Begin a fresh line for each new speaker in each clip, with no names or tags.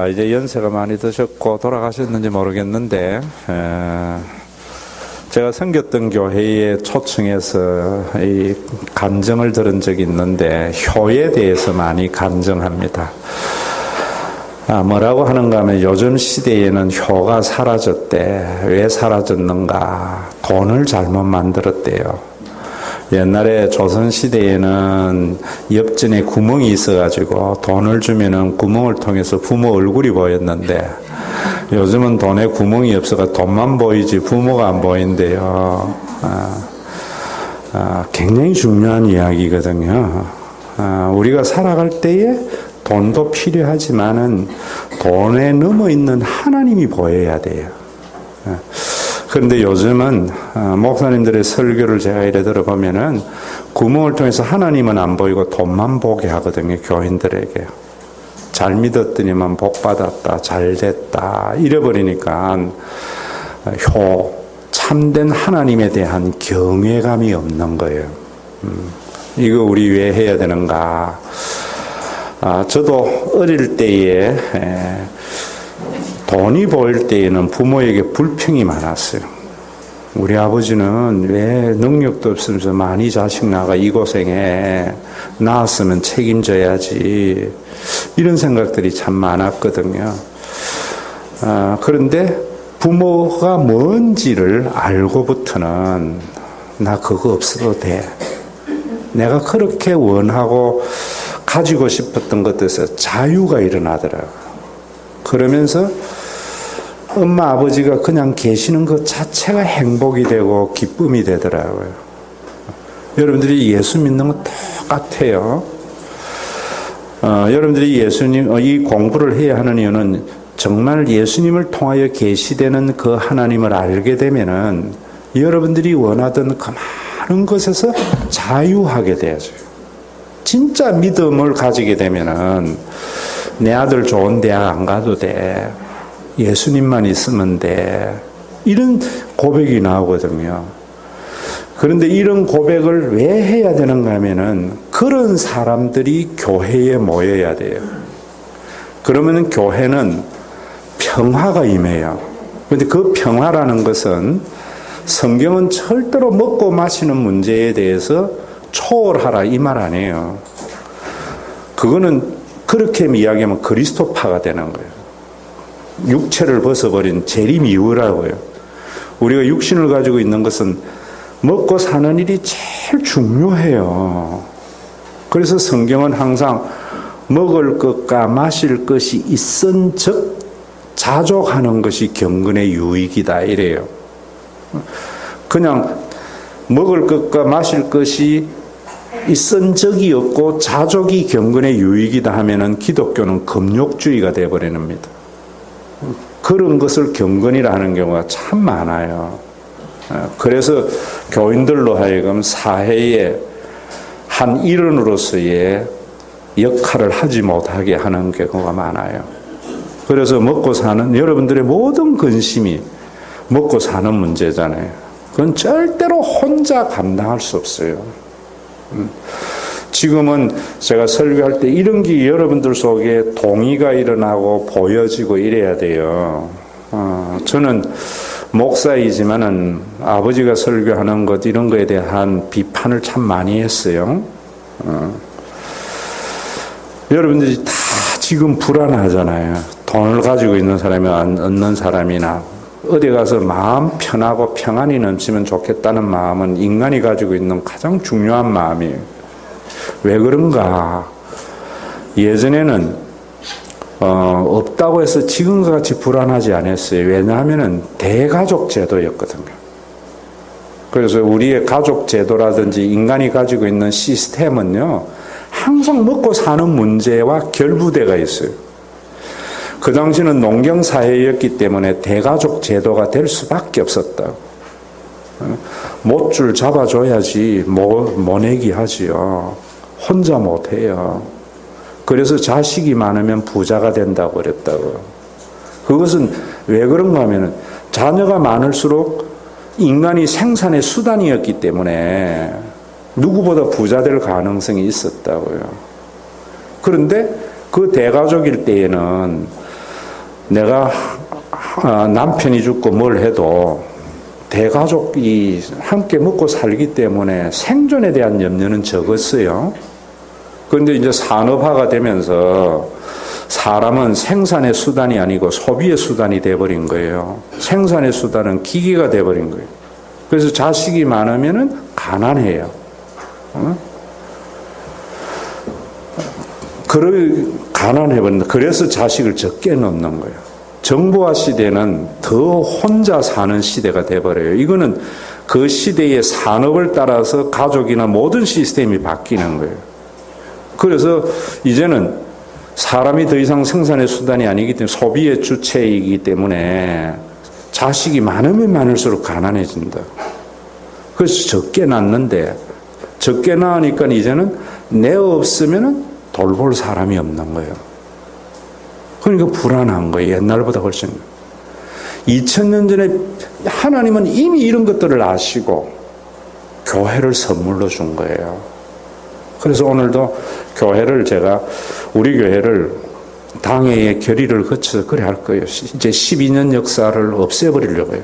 이제 연세가 많이 드셨고 돌아가셨는지 모르겠는데, 제가 섬겼던 교회에 초청해서 이 간증을 들은 적이 있는데, 효에 대해서 많이 간증합니다. 뭐라고 하는가 하면 요즘 시대에는 효가 사라졌대. 왜 사라졌는가? 돈을 잘못 만들었대요. 옛날에 조선시대에는 엽전에 구멍이 있어가지고 돈을 주면은 구멍을 통해서 부모 얼굴이 보였는데, 요즘은 돈에 구멍이 없어가 돈만 보이지 부모가 안 보인대요. 굉장히 중요한 이야기거든요. 우리가 살아갈 때에 돈도 필요하지만은 돈에 넘어 있는 하나님이 보여야 돼요. 그런데 요즘은 목사님들의 설교를 제가 이래 들어보면은 구멍을 통해서 하나님은 안 보이고 돈만 보게 하거든요. 교인들에게. 잘 믿었더니만 복 받았다, 잘 됐다 잃어버리니까 참된 하나님에 대한 경외감이 없는 거예요. 이거 우리 왜 해야 되는가? 저도 어릴 때에 돈이 보일 때에는 부모에게 불평이 많았어요. 우리 아버지는 왜 능력도 없으면서 많이 자식 낳아 이 고생해, 낳았으면 책임져야지, 이런 생각들이 참 많았거든요. 그런데 부모가 뭔지를 알고부터는 나 그거 없어도 돼. 내가 그렇게 원하고 가지고 싶었던 것에서 자유가 일어나더라고요. 그러면서 엄마 아버지가 그냥 계시는 것 자체가 행복이 되고 기쁨이 되더라고요. 여러분들이 예수 믿는 건 똑같아요. 여러분들이 예수님 이 공부를 해야 하는 이유는 정말 예수님을 통하여 계시되는 그 하나님을 알게 되면은 여러분들이 원하던 그 많은 것에서 자유하게 되어져요. 진짜 믿음을 가지게 되면은 내 아들 좋은 대학 안 가도 돼. 예수님만 있으면 돼. 이런 고백이 나오거든요. 그런데 이런 고백을 왜 해야 되는가 하면은 그런 사람들이 교회에 모여야 돼요. 그러면은 교회는 평화가 임해요. 그런데 그 평화라는 것은 성경은 절대로 먹고 마시는 문제에 대해서 초월하라 이 말 아니에요. 그거는 그렇게 이야기하면 그리스도파가 되는 거예요. 육체를 벗어버린 재림 이후라고요. 우리가 육신을 가지고 있는 것은 먹고 사는 일이 제일 중요해요. 그래서 성경은 항상 먹을 것과 마실 것이 있은즉 자족하는 것이 경건의 유익이다 이래요. 그냥 먹을 것과 마실 것이 있은 적이 없고 자족이 경건의 유익이다 하면은 기독교는 금욕주의가 되어버립니다. 그런 것을 경건이라 하는 경우가 참 많아요. 그래서 교인들로 하여금 사회의 한 일원으로서의 역할을 하지 못하게 하는 경우가 많아요. 그래서 먹고 사는 여러분들의 모든 근심이 먹고 사는 문제잖아요. 그건 절대로 혼자 감당할 수 없어요. 지금은 제가 설교할 때 이런 게 여러분들 속에 동의가 일어나고 보여지고 이래야 돼요. 저는 목사이지만은 아버지가 설교하는 것 이런 거에 대한 비판을 참 많이 했어요. 여러분들이 다 지금 불안하잖아요. 돈을 가지고 있는 사람이 없는 사람이나 어디 가서 마음 편하고 평안이 넘치면 좋겠다는 마음은 인간이 가지고 있는 가장 중요한 마음이에요. 왜 그런가? 예전에는 없다고 해서 지금과 같이 불안하지 않았어요. 왜냐하면 대가족 제도였거든요. 그래서 우리의 가족 제도라든지 인간이 가지고 있는 시스템은요, 항상 먹고 사는 문제와 결부되어 있어요. 그 당시는 농경사회였기 때문에 대가족 제도가 될 수밖에 없었다. 못줄 잡아줘야지 모내기 하지요. 혼자 못해요. 그래서 자식이 많으면 부자가 된다고 그랬다고요. 그것은 왜 그런가 하면 자녀가 많을수록 인간이 생산의 수단이었기 때문에 누구보다 부자 될 가능성이 있었다고요. 그런데 그 대가족일 때에는 내가 남편이 죽고 뭘 해도 대가족이 함께 먹고 살기 때문에 생존에 대한 염려는 적었어요. 그런데 이제 산업화가 되면서 사람은 생산의 수단이 아니고 소비의 수단이 돼버린 거예요. 생산의 수단은 기계가 돼버린 거예요. 그래서 자식이 많으면은 가난해요. 가난해버린다. 그래서 자식을 적게 낳는 거예요. 정보화 시대는 더 혼자 사는 시대가 돼버려요. 이거는 그 시대의 산업을 따라서 가족이나 모든 시스템이 바뀌는 거예요. 그래서 이제는 사람이 더 이상 생산의 수단이 아니기 때문에 소비의 주체이기 때문에 자식이 많으면 많을수록 가난해진다. 그래서 적게 낳는데 적게 낳으니까 이제는 내 없으면 돌볼 사람이 없는 거예요. 그러니까 불안한 거예요. 옛날보다 훨씬. 2000년 전에 하나님은 이미 이런 것들을 아시고 교회를 선물로 준 거예요. 그래서 오늘도 우리 교회를 당회의 결의를 거쳐서 그래 할 거예요. 이제 12년 역사를 없애버리려고요.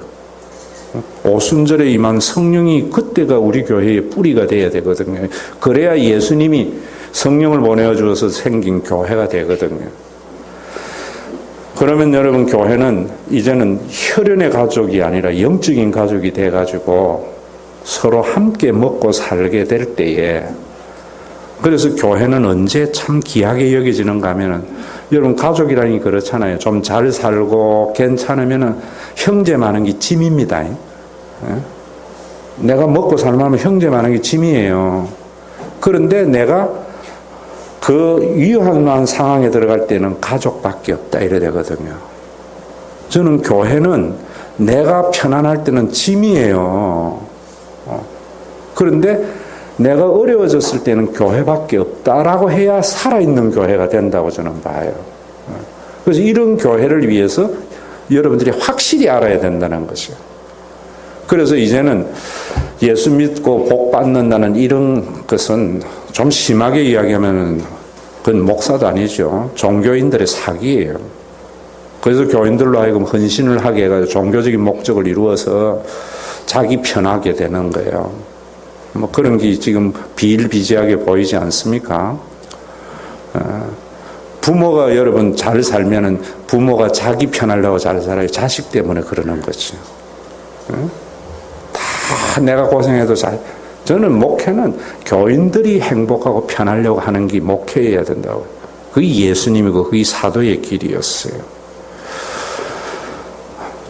오순절에 임한 성령이 그때가 우리 교회의 뿌리가 돼야 되거든요. 그래야 예수님이 성령을 보내주어서 생긴 교회가 되거든요. 그러면 여러분, 교회는 이제는 혈연의 가족이 아니라 영적인 가족이 돼가지고 서로 함께 먹고 살게 될 때에, 그래서 교회는 언제 참 귀하게 여겨지는가 하면은, 여러분 가족이라니 그렇잖아요. 좀 잘 살고 괜찮으면은 형제 많은 게 짐입니다. 내가 먹고 살면 형제 많은 게 짐이에요. 그런데 내가 그 위험한 상황에 들어갈 때는 가족밖에 없다 이래 되거든요. 저는 교회는 내가 편안할 때는 짐이에요. 그런데 내가 어려워졌을 때는 교회밖에 없다라고 해야 살아있는 교회가 된다고 저는 봐요. 그래서 이런 교회를 위해서 여러분들이 확실히 알아야 된다는 것이요. 그래서 이제는 예수 믿고 복 받는다는 이런 것은 좀 심하게 이야기하면 그건 목사도 아니죠. 종교인들의 사기예요. 그래서 교인들로 하여금 헌신을 하게 해가지고 종교적인 목적을 이루어서 자기 편하게 되는 거예요. 뭐 그런 게 지금 비일비재하게 보이지 않습니까? 부모가 여러분 잘 살면은 부모가 자기 편하려고 잘 살아요. 자식 때문에 그러는 거죠. 다 내가 고생해도 저는 목회는 교인들이 행복하고 편하려고 하는 게 목회여야 된다고. 그게 예수님이고 그게 사도의 길이었어요.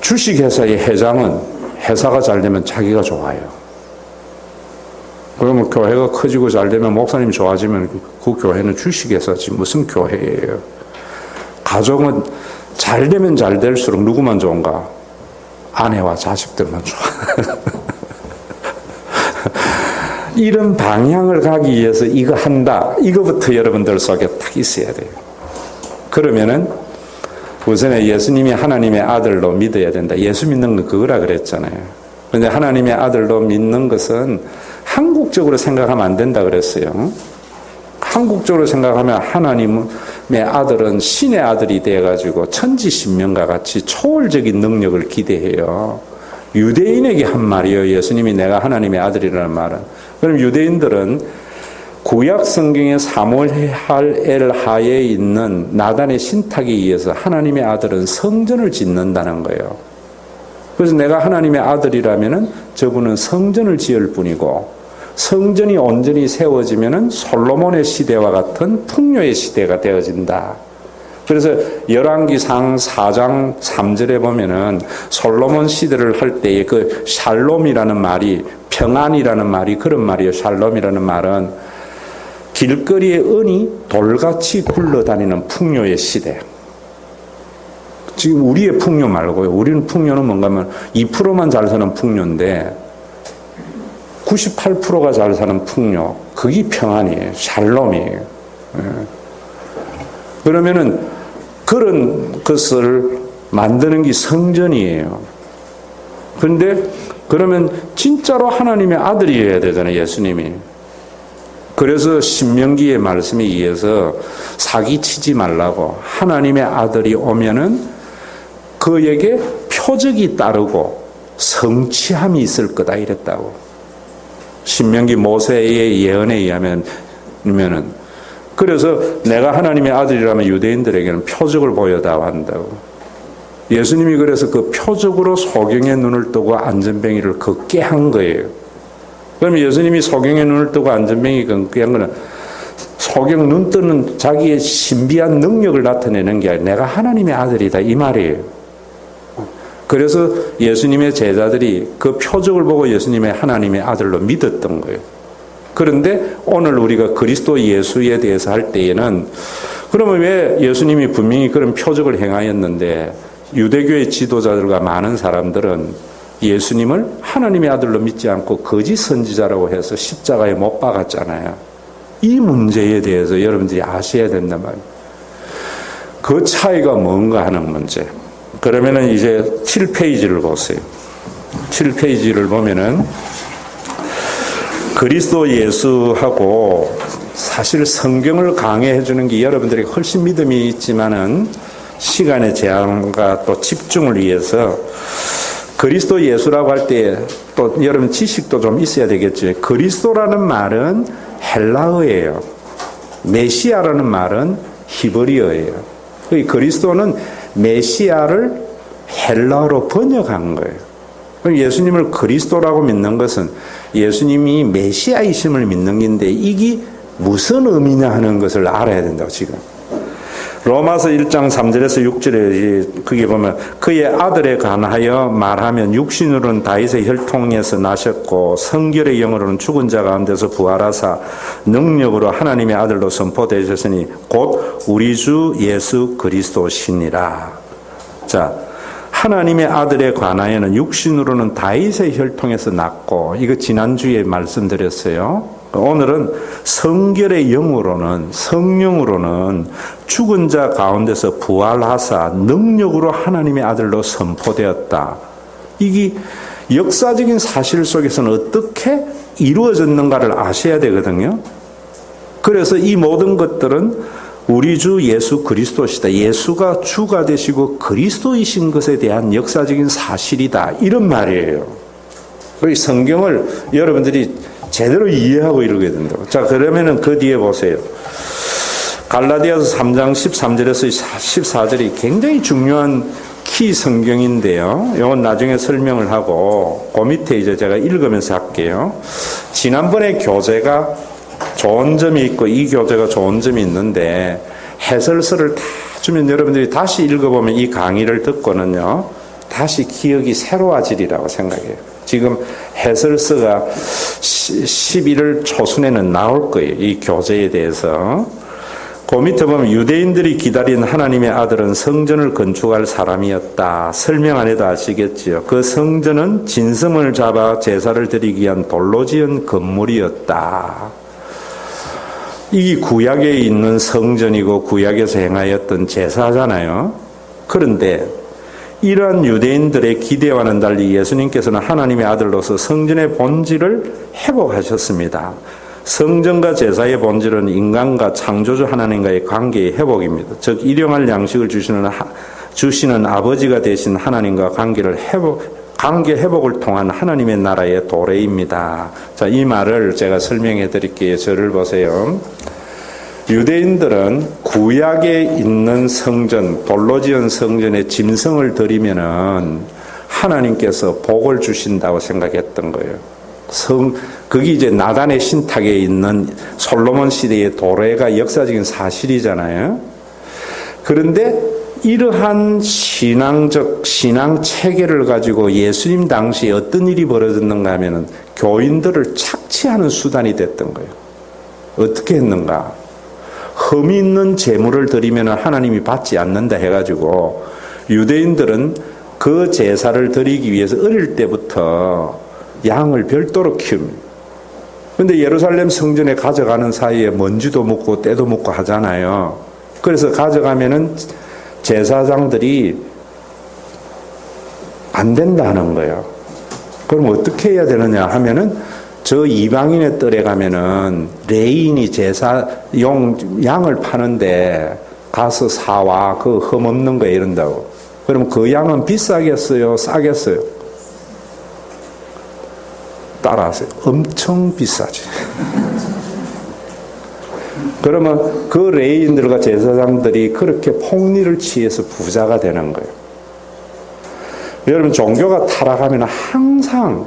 주식회사의 회장은 회사가 잘 되면 자기가 좋아요. 그러면 교회가 커지고 잘 되면 목사님이 좋아지면 그 교회는 주식회사지 무슨 교회예요. 가정은 잘 되면 잘 될수록 누구만 좋은가? 아내와 자식들만 좋아. 이런 방향을 가기 위해서 이거 한다. 이거부터 여러분들 속에 딱 있어야 돼요. 그러면은 우선에 예수님이 하나님의 아들로 믿어야 된다. 예수 믿는 건 그거라 그랬잖아요. 그런데 하나님의 아들로 믿는 것은 한국적으로 생각하면 안 된다 그랬어요. 한국적으로 생각하면 하나님의 아들은 신의 아들이 돼가지고 천지신명과 같이 초월적인 능력을 기대해요. 유대인에게 한 말이에요. 예수님이 내가 하나님의 아들이라는 말은. 그럼 유대인들은 구약 성경의 사무엘 하에 있는 나단의 신탁에 의해서 하나님의 아들은 성전을 짓는다는 거예요. 그래서 내가 하나님의 아들이라면은 저분은 성전을 지을 뿐이고, 성전이 온전히 세워지면은 솔로몬의 시대와 같은 풍요의 시대가 되어진다. 그래서 열왕기상 4장 3절에 보면은 솔로몬 시대를 할 때에 그 샬롬이라는 말이, 평안이라는 말이 그런 말이에요. 샬롬이라는 말은 길거리에 은이 돌같이 굴러다니는 풍요의 시대. 지금 우리의 풍요 말고요. 우리는 풍요는 뭔가 하면 2%만 잘 사는 풍요인데 98%가 잘 사는 풍요, 그게 평안이에요. 샬롬이에요. 그러면은 그런 것을 만드는 게 성전이에요. 그런데 그러면 진짜로 하나님의 아들이어야 되잖아요. 예수님이. 그래서 신명기의 말씀에 의해서 사기치지 말라고, 하나님의 아들이 오면은 그에게 표적이 따르고 성취함이 있을 거다 이랬다고. 신명기 모세의 예언에 의하면 그래서 내가 하나님의 아들이라면 유대인들에게는 표적을 보여다 한다고. 예수님이 그래서 그 표적으로 소경의 눈을 뜨고 안전뱅이를 걷게 한 거예요. 그럼 예수님이 소경의 눈을 뜨고 안전뱅이 걷게 한 거는 소경 눈 뜨는 자기의 신비한 능력을 나타내는 게 아니라 내가 하나님의 아들이다 이 말이에요. 그래서 예수님의 제자들이 그 표적을 보고 예수님의 하나님의 아들로 믿었던 거예요. 그런데 오늘 우리가 그리스도 예수에 대해서 할 때에는 그러면 왜 예수님이 분명히 그런 표적을 행하였는데 유대교의 지도자들과 많은 사람들은 예수님을 하나님의 아들로 믿지 않고 거짓 선지자라고 해서 십자가에 못 박았잖아요. 이 문제에 대해서 여러분들이 아셔야 된단 말이에요. 그 차이가 뭔가 하는 문제. 그러면은 이제 7페이지를 보세요. 7페이지를 보면은 그리스도 예수하고 사실 성경을 강해해 주는 게 여러분들에게 훨씬 믿음이 있지만은 시간의 제한과 또 집중을 위해서 그리스도 예수라고 할 때 또 여러분 지식도 좀 있어야 되겠죠. 그리스도라는 말은 헬라어예요. 메시아라는 말은 히브리어예요. 그리스도는 메시아를 헬라어로 번역한 거예요. 그럼 예수님을 그리스도라고 믿는 것은 예수님이 메시아이심을 믿는 건데 이게 무슨 의미냐 하는 것을 알아야 된다고 지금. 로마서 1장 3절에서 6절에 거기 보면 그의 아들에 관하여 말하면 육신으로는 다윗의 혈통에서 나셨고 성결의 영으로는 죽은 자 가운데서 부활하사 능력으로 하나님의 아들로 선포되셨으니 곧 우리 주 예수 그리스도시니라. 자, 하나님의 아들에 관하여는 육신으로는 다윗의 혈통에서 났고 이거 지난주에 말씀드렸어요. 오늘은 성결의 영으로는 성령으로는 죽은 자 가운데서 부활하사 능력으로 하나님의 아들로 선포되었다. 이게 역사적인 사실 속에서는 어떻게 이루어졌는가를 아셔야 되거든요. 그래서 이 모든 것들은 우리 주 예수 그리스도시다. 예수가 주가 되시고 그리스도이신 것에 대한 역사적인 사실이다. 이런 말이에요. 이 성경을 여러분들이 제대로 이해하고 이루게 된다고. 자, 그러면은 그 뒤에 보세요. 갈라디아서 3장 13절에서 14절이 굉장히 중요한 키 성경인데요. 이건 나중에 설명을 하고 그 밑에 이제 제가 읽으면서 할게요. 지난번에 교재가 좋은 점이 있고 이 교재가 좋은 점이 있는데 해설서를 다 주면 여러분들이 다시 읽어보면 이 강의를 듣고는요. 다시 기억이 새로워지리라고 생각해요. 지금 해설서가 11월 초순에는 나올 거예요. 이 교재에 대해서. 그 밑에 보면 유대인들이 기다린 하나님의 아들은 성전을 건축할 사람이었다. 설명 안 해도 아시겠지요. 그 성전은 진성을 잡아 제사를 드리기 위한 돌로 지은 건물이었다. 이 구약에 있는 성전이고 구약에서 행하였던 제사잖아요. 그런데 이러한 유대인들의 기대와는 달리 예수님께서는 하나님의 아들로서 성전의 본질을 회복하셨습니다. 성전과 제사의 본질은 인간과 창조주 하나님과의 관계의 회복입니다. 즉 일용할 양식을 주시는 아버지가 되신 하나님과 관계 회복을 통한 하나님의 나라의 도래입니다. 자, 이 말을 제가 설명해 드릴게요. 저를 보세요. 유대인들은 구약에 있는 성전, 돌로 지은 성전에 짐승을 드리면은 하나님께서 복을 주신다고 생각했던 거예요. 그게 이제 나단의 신탁에 있는 솔로몬 시대의 도래가 역사적인 사실이잖아요. 그런데 이러한 신앙 체계를 가지고 예수님 당시에 어떤 일이 벌어졌는가 하면은 교인들을 착취하는 수단이 됐던 거예요. 어떻게 했는가? 흠이 있는 제물을 드리면 하나님이 받지 않는다 해가지고 유대인들은 그 제사를 드리기 위해서 어릴 때부터 양을 별도로 키웁니다. 그런데 예루살렘 성전에 가져가는 사이에 먼지도 묻고 때도 묻고 하잖아요. 그래서 가져가면은 제사장들이 안 된다는 거예요. 그럼 어떻게 해야 되느냐 하면은 저 이방인의 뜰에 가면은 레인이 양을 파는데 가서 사와 그 흠 없는 거 이런다고. 그럼 그 양은 비싸겠어요? 싸겠어요? 따라하세요. 엄청 비싸지. 그러면 그 레위인들과 제사장들이 그렇게 폭리를 취해서 부자가 되는 거예요. 여러분, 종교가 타락하면 항상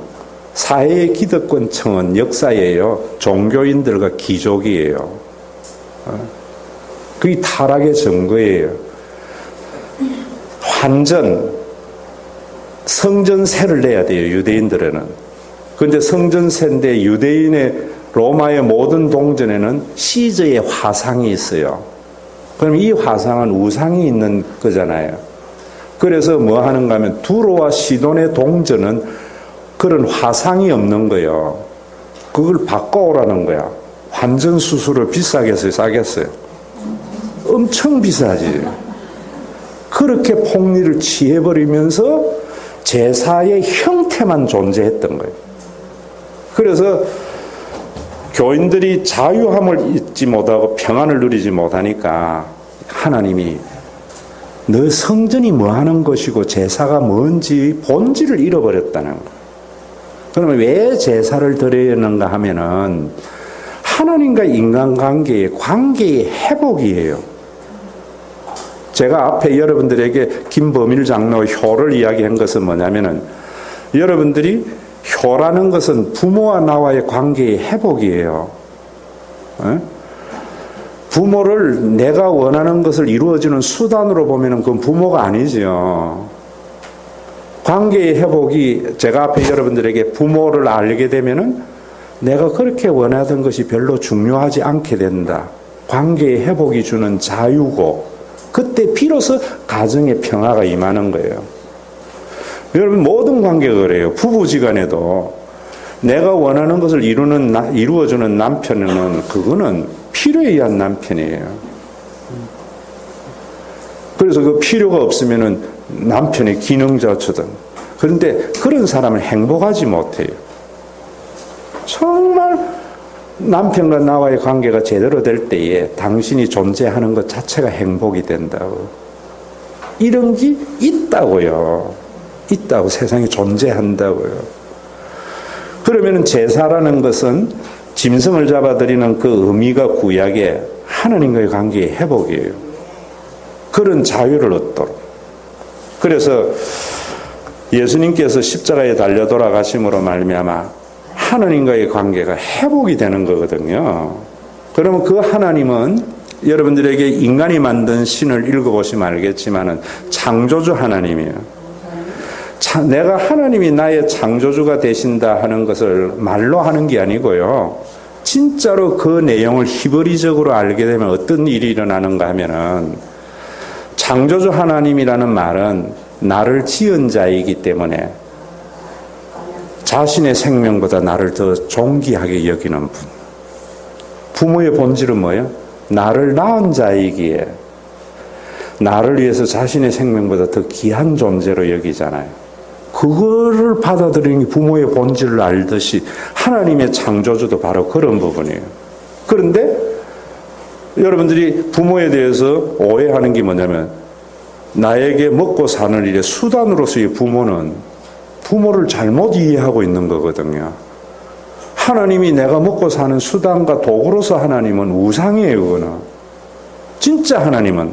사회의 기득권층은 역사예요. 종교인들과 귀족이에요. 그게 타락의 증거예요. 환전, 성전세를 내야 돼요, 유대인들에는. 그런데 성전세인데 유대인의 로마의 모든 동전에는 시저의 화상이 있어요. 그럼 이 화상은 우상이 있는 거잖아요. 그래서 뭐 하는가 하면 두로와 시돈의 동전은 그런 화상이 없는 거예요. 그걸 바꿔오라는 거야. 환전 수수료 비싸겠어요? 싸겠어요? 엄청 비싸지. 그렇게 폭리를 취해버리면서 제사의 형태만 존재했던 거예요. 그래서 교인들이 자유함을 잊지 못하고 평안을 누리지 못하니까 하나님이 너 성전이 뭐 하는 것이고 제사가 뭔지 본질을 잃어버렸다는 거예요. 그러면 왜 제사를 드리는가 하면은 하나님과 인간관계의 회복이에요. 제가 앞에 여러분들에게 김범일 장로 효를 이야기한 것은 뭐냐면은 여러분들이 효라는 것은 부모와 나와의 관계의 회복이에요. 부모를 내가 원하는 것을 이루어주는 수단으로 보면은 그건 부모가 아니죠. 관계의 회복이 제가 앞에 여러분들에게 부모를 알게 되면은 내가 그렇게 원하던 것이 별로 중요하지 않게 된다. 관계의 회복이 주는 자유고 그때 비로소 가정의 평화가 임하는 거예요. 여러분 모든 관계가 그래요. 부부지간에도 내가 원하는 것을 이루어주는 남편은 그거는 필요에 의한 남편이에요. 그래서 그 필요가 없으면은 남편의 기능자처럼. 그런데 그런 사람은 행복하지 못해요. 정말 남편과 나와의 관계가 제대로 될 때에 당신이 존재하는 것 자체가 행복이 된다고. 이런 게 있다고요. 있다고 세상에 존재한다고요. 그러면 제사라는 것은 짐승을 잡아들이는 그 의미가 구약의 하나님과의 관계의 회복이에요. 그런 자유를 얻도록. 그래서 예수님께서 십자가에 달려 돌아가심으로 말미암아 하나님과의 관계가 회복이 되는 거거든요. 그러면 그 하나님은 여러분들에게 인간이 만든 신을 읽어보시면 알겠지만은 창조주 하나님이에요. 내가 하나님이 나의 창조주가 되신다 하는 것을 말로 하는 게 아니고요. 진짜로 그 내용을 히브리적으로 알게 되면 어떤 일이 일어나는가 하면은 창조주 하나님이라는 말은 나를 지은 자이기 때문에 자신의 생명보다 나를 더 존귀하게 여기는 분. 부모의 본질은 뭐예요? 나를 낳은 자이기에 나를 위해서 자신의 생명보다 더 귀한 존재로 여기잖아요. 그거를 받아들이는 게 부모의 본질을 알듯이 하나님의 창조주도 바로 그런 부분이에요. 그런데 여러분들이 부모에 대해서 오해하는 게 뭐냐면 나에게 먹고 사는 일의 수단으로서의 부모는 부모를 잘못 이해하고 있는 거거든요. 하나님이 내가 먹고 사는 수단과 도구로서 하나님은 우상이에요. 그거는. 진짜 하나님은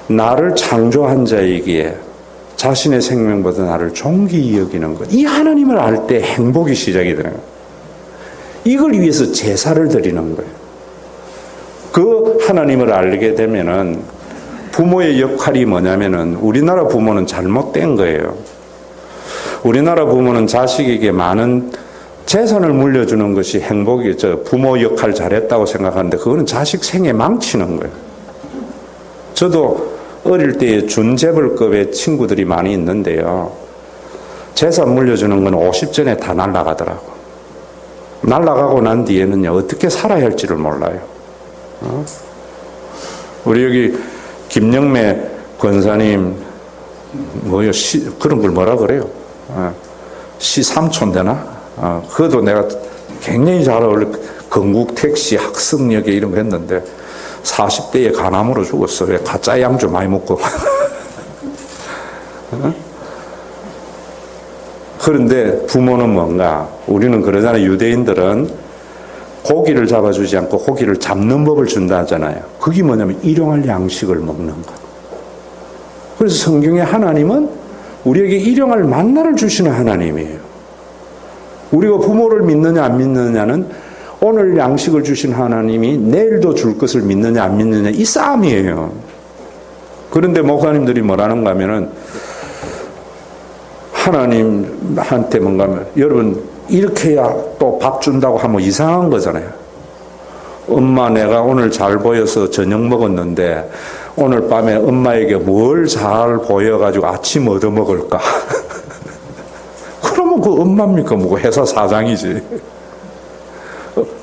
나를 창조한 자이기에 자신의 생명보다 나를 존귀히 여기는 것. 이 하나님을 알 때 행복이 시작이 돼요. 이걸 위해서 제사를 드리는 거예요. 그 하나님을 알게 되면은 부모의 역할이 뭐냐면은 우리나라 부모는 잘못된 거예요. 우리나라 부모는 자식에게 많은 재산을 물려주는 것이 행복이죠. 부모 역할 잘했다고 생각하는데 그거는 자식 생애 망치는 거예요. 저도 어릴 때에 준재벌급의 친구들이 많이 있는데요. 재산 물려주는 건 50전에 다 날아가더라고. 날아가고 난 뒤에는요, 어떻게 살아야 할지를 몰라요. 우리 여기 김영매 권사님, 그런 걸 뭐라 그래요? 시삼촌 되나? 그것도 내가 굉장히 잘 어울려. 건국택시 학습역에 이런 거 했는데, 40대에 간암으로 죽었어. 왜 가짜 양주 많이 먹고. 그런데 부모는 뭔가? 우리는 그러잖아요. 유대인들은 고기를 잡아주지 않고 고기를 잡는 법을 준다 하잖아요. 그게 뭐냐면 일용할 양식을 먹는 것. 그래서 성경의 하나님은 우리에게 일용할 만나를 주시는 하나님이에요. 우리가 부모를 믿느냐 안 믿느냐는 오늘 양식을 주신 하나님이 내일도 줄 것을 믿느냐 안 믿느냐 이 싸움이에요. 그런데 목사님들이 뭐라는가 하면은 하나님한테 뭔가 하면 여러분 이렇게 해야 또 밥 준다고 하면 이상한 거잖아요. 엄마 내가 오늘 잘 보여서 저녁 먹었는데 오늘 밤에 엄마에게 뭘 잘 보여가지고 아침 얻어 먹을까? 그러면 그 엄마입니까? 뭐고 회사 사장이지.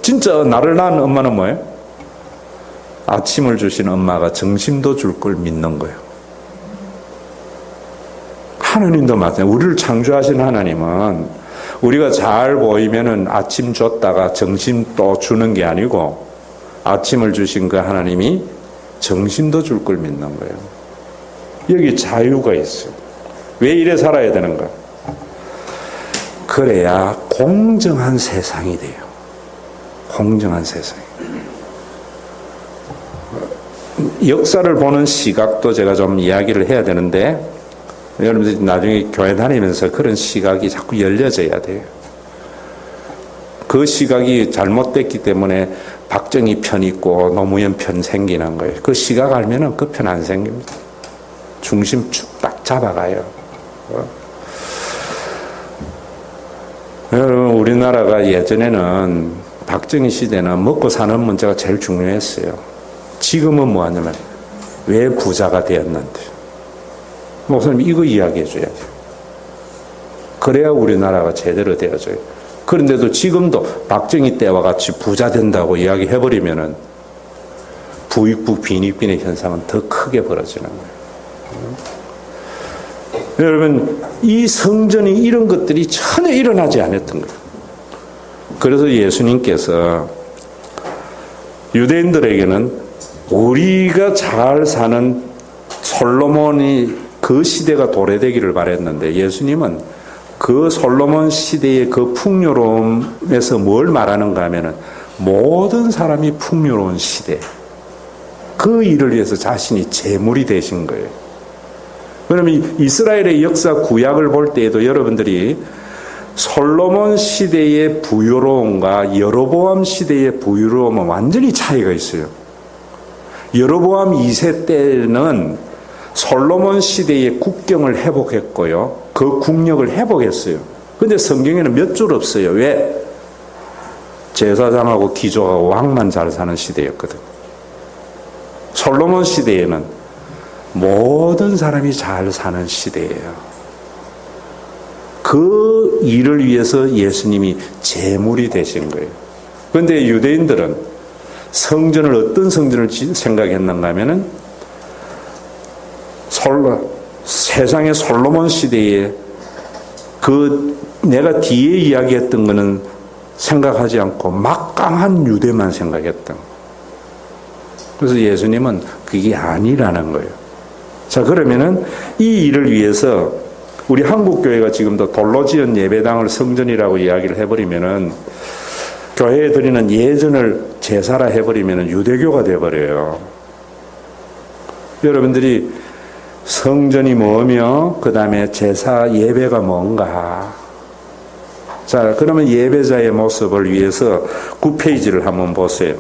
진짜 나를 낳은 엄마는 뭐예요? 아침을 주신 엄마가 점심도 줄 걸 믿는 거예요. 하나님도 마찬가지예요. 우리를 창조하신 하나님은 우리가 잘 보이면은 아침 줬다가 점심 또 주는 게 아니고 아침을 주신 그 하나님이 점심도 줄 걸 믿는 거예요. 여기 자유가 있어요. 왜 이래 살아야 되는가? 그래야 공정한 세상이 돼요. 공정한 세상. 역사를 보는 시각도 제가 좀 이야기를 해야 되는데 여러분들이 나중에 교회 다니면서 그런 시각이 자꾸 열려져야 돼요. 그 시각이 잘못됐기 때문에 박정희 편 있고 노무현 편 생기는 거예요. 그 시각 알면은 그 편 안 생깁니다. 중심 쭉 딱 잡아가요. 여러분 우리나라가 예전에는 박정희 시대는 먹고 사는 문제가 제일 중요했어요. 지금은 뭐하냐면 왜 부자가 되었는데 목사님 이거 이야기해 줘야죠. 그래야 우리나라가 제대로 되어져요. 그런데도 지금도 박정희 때와 같이 부자 된다고 이야기해버리면은 부익부 빈익빈의 현상은 더 크게 벌어지는 거예요. 여러분 이 성전이 이런 것들이 전혀 일어나지 않았던 거예요. 그래서 예수님께서 유대인들에게는 우리가 잘 사는 솔로몬이 그 시대가 도래되기를 바랬는데 예수님은 그 솔로몬 시대의 그 풍요로움에서 뭘 말하는가 하면은 모든 사람이 풍요로운 시대 그 일을 위해서 자신이 제물이 되신 거예요. 그러면 이스라엘의 역사 구약을 볼 때에도 여러분들이 솔로몬 시대의 부유로움과 여로보암 시대의 부유로움은 완전히 차이가 있어요. 여로보암 2세 때는 솔로몬 시대의 국경을 회복했고요. 그 국력을 회복했어요. 그런데 성경에는 몇 줄 없어요. 왜? 제사장하고 귀족하고 왕만 잘 사는 시대였거든. 솔로몬 시대에는 모든 사람이 잘 사는 시대예요. 그 일을 위해서 예수님이 제물이 되신 거예요. 그런데 유대인들은 성전을 어떤 성전을 생각했는가 하면은 세상의 솔로몬 시대에 그 내가 뒤에 이야기했던 거는 생각하지 않고 막강한 유대만 생각했던. 그래서 예수님은 그게 아니라는 거예요. 자 그러면은 이 일을 위해서 우리 한국교회가 지금도 돌로 지은 예배당을 성전이라고 이야기를 해버리면은 교회에 드리는 예전을 제사라 해버리면은 유대교가 돼버려요. 여러분들이 성전이 뭐며 그 다음에 제사 예배가 뭔가. 자 그러면 예배자의 모습을 위해서 9페이지를 한번 보세요.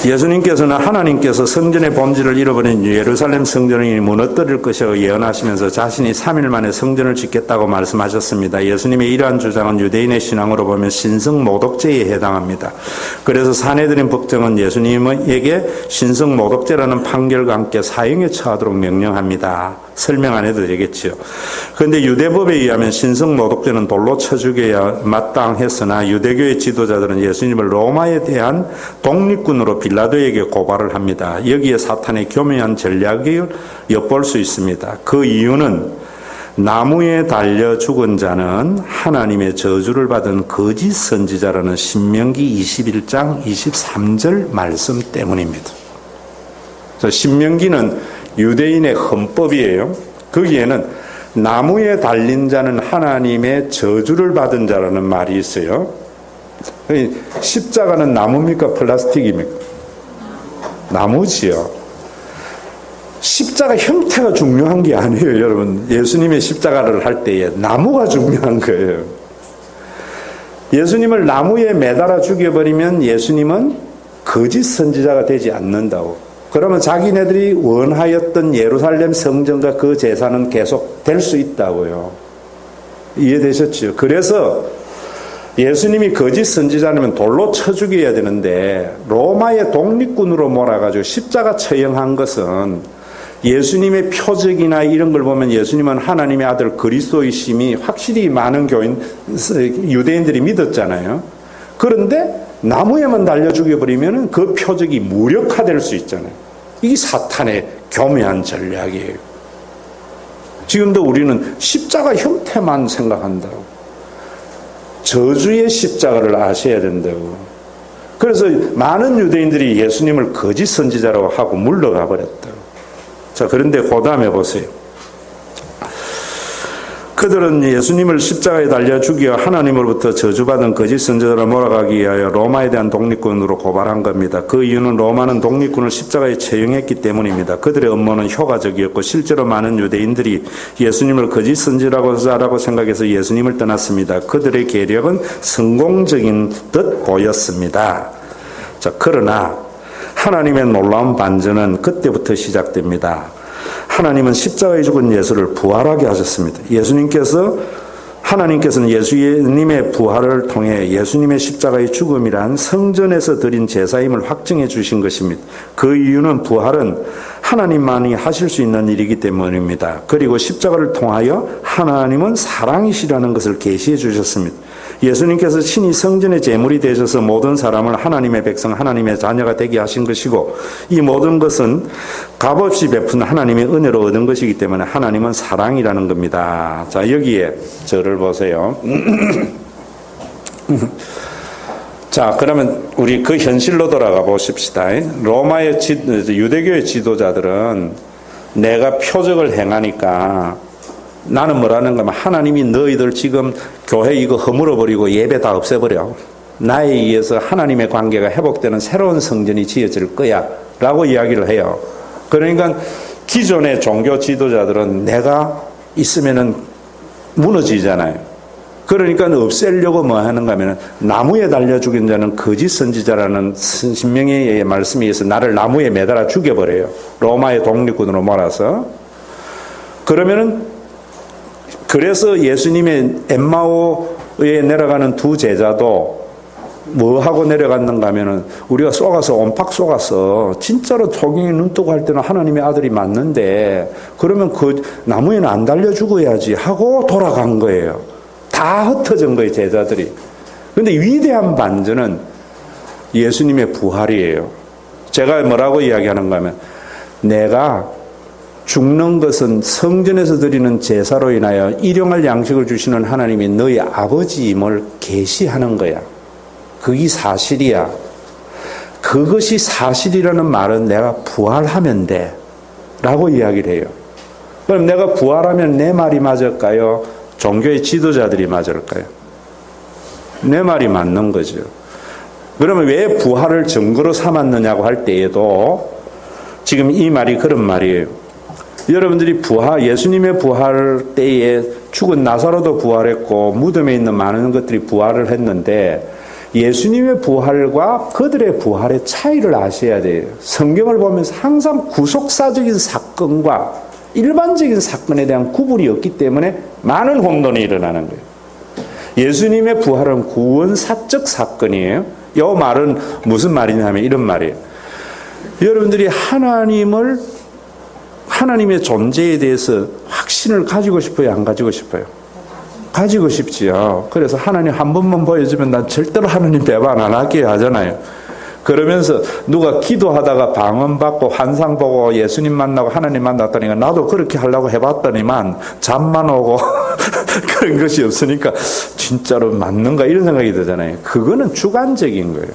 예수님께서는 하나님께서 성전의 본질을 잃어버린 예루살렘 성전이 무너뜨릴 것이라고 예언하시면서 자신이 3일 만에 성전을 짓겠다고 말씀하셨습니다. 예수님의 이러한 주장은 유대인의 신앙으로 보면 신성 모독죄에 해당합니다. 그래서 산헤드린 법정은 예수님에게 신성 모독죄라는 판결과 함께 사형에 처하도록 명령합니다. 설명 안 해도 되겠지요. 그런데 유대법에 의하면 신성 모독죄는 돌로 쳐 죽여야 마땅했으나 유대교의 지도자들은 예수님을 로마에 대한 독립군으로 빌라도에게 고발을 합니다. 여기에 사탄의 교묘한 전략을 엿볼 수 있습니다. 그 이유는 나무에 달려 죽은 자는 하나님의 저주를 받은 거짓 선지자라는 신명기 21장 23절 말씀 때문입니다. 신명기는 유대인의 헌법이에요. 거기에는 나무에 달린 자는 하나님의 저주를 받은 자라는 말이 있어요. 십자가는 나무입니까? 플라스틱입니까? 나무지요. 십자가 형태가 중요한 게 아니에요, 여러분. 예수님의 십자가를 할 때에 나무가 중요한 거예요. 예수님을 나무에 매달아 죽여버리면 예수님은 거짓 선지자가 되지 않는다고. 그러면 자기네들이 원하였던 예루살렘 성전과 그 제사는 계속 될 수 있다고요. 이해되셨죠? 그래서 예수님이 거짓 선지자라면 돌로 쳐 죽여야 되는데 로마의 독립군으로 몰아가지고 십자가 처형한 것은 예수님의 표적이나 이런 걸 보면 예수님은 하나님의 아들 그리스도이심이 확실히 많은 유대인들이 믿었잖아요. 그런데 나무에만 달려 죽여버리면 그 표적이 무력화될 수 있잖아요. 이게 사탄의 교묘한 전략이에요. 지금도 우리는 십자가 형태만 생각한다고. 저주의 십자가를 아셔야 된다고. 그래서 많은 유대인들이 예수님을 거짓 선지자라고 하고 물러가 버렸다고. 자, 그런데 그 다음에 보세요. 그들은 예수님을 십자가에 달려 죽여 하나님으로부터 저주받은 거짓 선지자로 몰아가기 위하여 로마에 대한 독립군으로 고발한 겁니다. 그 이유는 로마는 독립군을 십자가에 처형했기 때문입니다. 그들의 음모는 효과적이었고 실제로 많은 유대인들이 예수님을 거짓 선지자라고 생각해서 예수님을 떠났습니다. 그들의 계략은 성공적인 듯 보였습니다. 자, 그러나 하나님의 놀라운 반전은 그때부터 시작됩니다. 하나님은 십자가에 죽은 예수를 부활하게 하셨습니다. 하나님께서는 예수님의 부활을 통해 예수님의 십자가의 죽음이란 성전에서 드린 제사임을 확증해 주신 것입니다. 그 이유는 부활은 하나님만이 하실 수 있는 일이기 때문입니다. 그리고 십자가를 통하여 하나님은 사랑이시라는 것을 계시해 주셨습니다. 예수님께서 친히 성전의 제물이 되셔서 모든 사람을 하나님의 백성, 하나님의 자녀가 되게 하신 것이고 이 모든 것은 값없이 베푼 하나님의 은혜로 얻은 것이기 때문에 하나님은 사랑이라는 겁니다. 자, 여기에 저를 보세요. 자, 그러면 우리 그 현실로 돌아가 보십시다. 로마의 유대교의 지도자들은 내가 표적을 행하니까 나는 뭐라는 거면 하나님이 너희들 지금 교회 이거 허물어버리고 예배 다 없애버려. 나에 의해서 하나님의 관계가 회복되는 새로운 성전이 지어질 거야 라고 이야기를 해요. 그러니까 기존의 종교 지도자들은 내가 있으면은 무너지잖아요. 그러니까 없애려고 뭐 하는가 하면 나무에 달려 죽인 자는 거짓 선지자라는 신명의 말씀에 의해서 나를 나무에 매달아 죽여버려요. 로마의 독립군으로 몰아서. 그래서 예수님의 엠마오에 내려가는 두 제자도 뭐 하고 내려갔는가 하면은 우리가 온팍 속아서 진짜로 조경이 눈 뜨고 할 때는 하나님의 아들이 맞는데 그러면 그 나무에는 안 달려 죽어야지 하고 돌아간 거예요. 다 흩어진 거예요, 제자들이. 근데 위대한 반전은 예수님의 부활이에요. 제가 뭐라고 이야기하는가 하면 내가 죽는 것은 성전에서 드리는 제사로 인하여 일용할 양식을 주시는 하나님이 너희 아버지임을 계시하는 거야. 그게 사실이야. 그것이 사실이라는 말은 내가 부활하면 돼 라고 이야기를 해요. 그럼 내가 부활하면 내 말이 맞을까요? 종교의 지도자들이 맞을까요? 내 말이 맞는 거죠. 그러면 왜 부활을 증거로 삼았느냐고 할 때에도 지금 이 말이 그런 말이에요. 여러분들이 예수님의 부활 때에 죽은 나사로도 부활했고 무덤에 있는 많은 것들이 부활을 했는데 예수님의 부활과 그들의 부활의 차이를 아셔야 돼요. 성경을 보면서 항상 구속사적인 사건과 일반적인 사건에 대한 구분이 없기 때문에 많은 혼돈이 일어나는 거예요. 예수님의 부활은 구원사적 사건이에요. 이 말은 무슨 말이냐 하면 이런 말이에요. 여러분들이 하나님의 존재에 대해서 확신을 가지고 싶어요? 안 가지고 싶어요? 가지고 싶지요. 그래서 하나님 한 번만 보여주면 난 절대로 하나님 배반 안 할게요 하잖아요. 그러면서 누가 기도하다가 방언받고 환상 보고 예수님 만나고 하나님 만났다니까 나도 그렇게 하려고 해봤더니만 잠만 오고 그런 것이 없으니까 진짜로 맞는가 이런 생각이 들잖아요. 그거는 주관적인 거예요.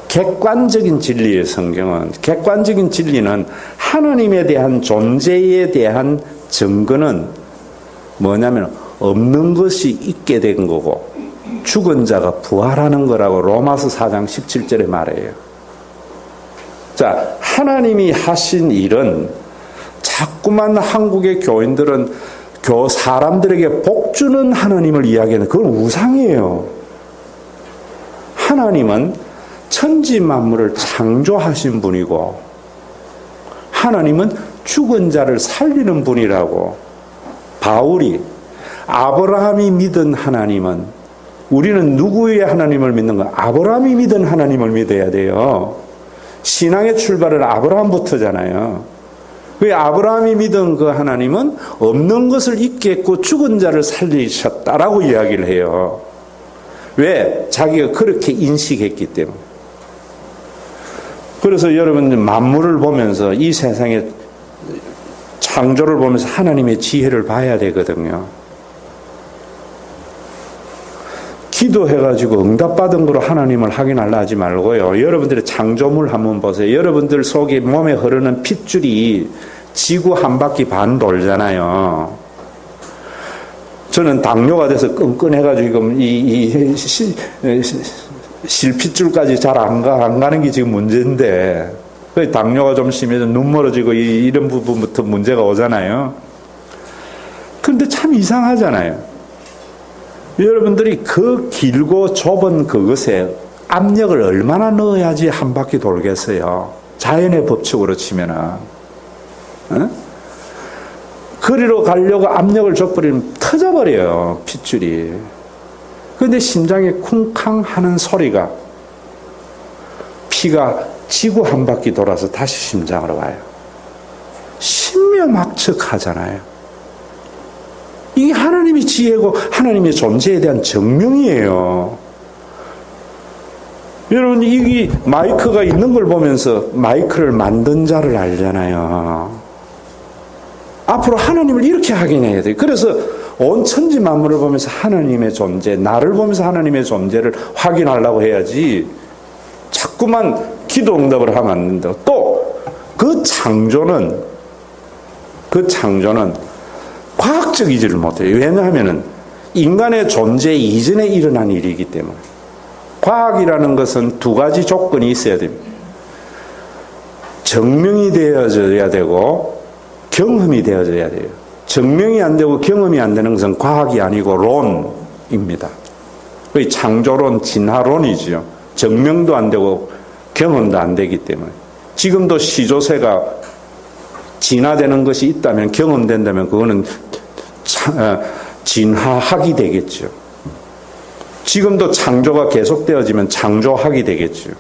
객관적인 진리의 성경은 객관적인 진리는 하나님에 대한 존재에 대한 증거는 뭐냐면 없는 것이 있게 된 거고 죽은 자가 부활하는 거라고 로마서 4장 17절에 말해요. 자, 하나님이 하신 일은 자꾸만 한국의 교인들은 사람들에게 복 주는 하나님을 이야기하는 그건 우상이에요. 하나님은 천지 만물을 창조하신 분이고 하나님은 죽은 자를 살리는 분이라고. 바울이 아브라함이 믿은 하나님은, 우리는 누구의 하나님을 믿는 거야? 아브라함이 믿은 하나님을 믿어야 돼요. 신앙의 출발은 아브라함부터잖아요. 왜 아브라함이 믿은 그 하나님은 없는 것을 있게 했고 죽은 자를 살리셨다라고 이야기를 해요. 왜? 자기가 그렇게 인식했기 때문에. 그래서 여러분 만물을 보면서 이 세상의 창조를 보면서 하나님의 지혜를 봐야 되거든요. 기도해가지고 응답받은 거로 하나님을 확인하려 하지 말고요. 여러분들의 창조물 한번 보세요. 여러분들 속에 몸에 흐르는 핏줄이 지구 한 바퀴 반 돌잖아요. 저는 당뇨가 돼서 끈끈해가지고 이 실핏줄까지 잘 안 가는 게 지금 문제인데, 당뇨가 좀 심해서 눈 멀어지고 이런 부분부터 문제가 오잖아요. 그런데 참 이상하잖아요. 여러분들이 그 길고 좁은 그것에 압력을 얼마나 넣어야지 한 바퀴 돌겠어요. 자연의 법칙으로 치면은. 어? 거리로 가려고 압력을 줘버리면 터져버려요, 핏줄이. 그런데 심장에 쿵쾅 하는 소리가, 피가 지구 한 바퀴 돌아서 다시 심장으로 와요. 신묘막측하잖아요. 이게 하나님의 지혜고 하나님의 존재에 대한 증명이에요. 여러분, 이 마이크가 있는 걸 보면서 마이크를 만든 자를 알잖아요. 앞으로 하나님을 이렇게 확인해야 돼요. 그래서 온 천지 만물을 보면서 하나님의 존재, 나를 보면서 하나님의 존재를 확인하려고 해야지 자꾸만 기도 응답을 하면 안 된다. 또 그 창조는 과학적이지를 못해요. 왜냐하면 인간의 존재 이전에 일어난 일이기 때문에. 과학이라는 것은 두 가지 조건이 있어야 됩니다. 증명이 되어져야 되고 경험이 되어져야 돼요. 증명이 안 되고 경험이 안 되는 것은 과학이 아니고 론입니다. 거의 창조론, 진화론이지요. 증명도 안 되고 경험도 안 되기 때문에. 지금도 시조새가 진화되는 것이 있다면, 경험된다면 그거는 진화학이 되겠죠. 지금도 창조가 계속되어지면 창조학이 되겠죠.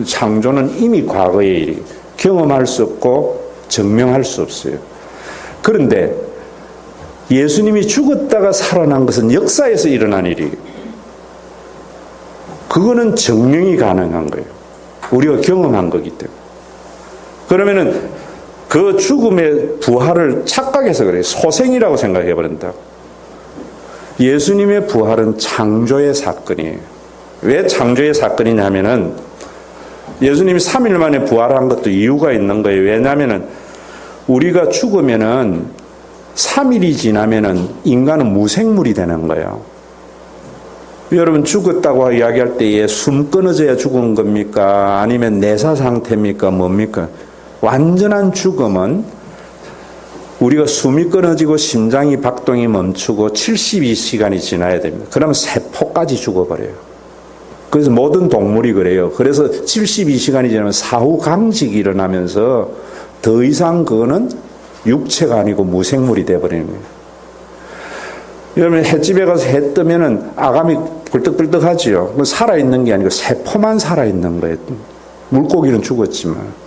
창조는 이미 과거의 일이 경험할 수 없고 증명할 수 없어요. 그런데 예수님이 죽었다가 살아난 것은 역사에서 일어난 일이에요. 그거는 증명이 가능한 거예요. 우리가 경험한 거기 때문에. 그러면은 그 죽음의 부활을 착각해서 그래요. 소생이라고 생각해 버린다. 예수님의 부활은 창조의 사건이에요. 왜 창조의 사건이냐면은 예수님이 3일 만에 부활한 것도 이유가 있는 거예요. 왜냐하면은 우리가 죽으면은 3일이 지나면은 인간은 무생물이 되는 거예요. 여러분, 죽었다고 이야기할 때에 숨 끊어져야 죽은 겁니까? 아니면 내사 상태입니까? 뭡니까? 완전한 죽음은 우리가 숨이 끊어지고 심장이 박동이 멈추고 72시간이 지나야 됩니다. 그러면 세포까지 죽어버려요. 그래서 모든 동물이 그래요. 그래서 72시간이 지나면 사후강직이 일어나면서 더 이상 그거는 육체가 아니고 무생물이 돼버리는 거예요. 여러분, 횟집에 가서 해 뜨면은 아가미 굴떡굴떡 하지요. 살아있는 게 아니고 세포만 살아있는 거예요. 물고기는 죽었지만.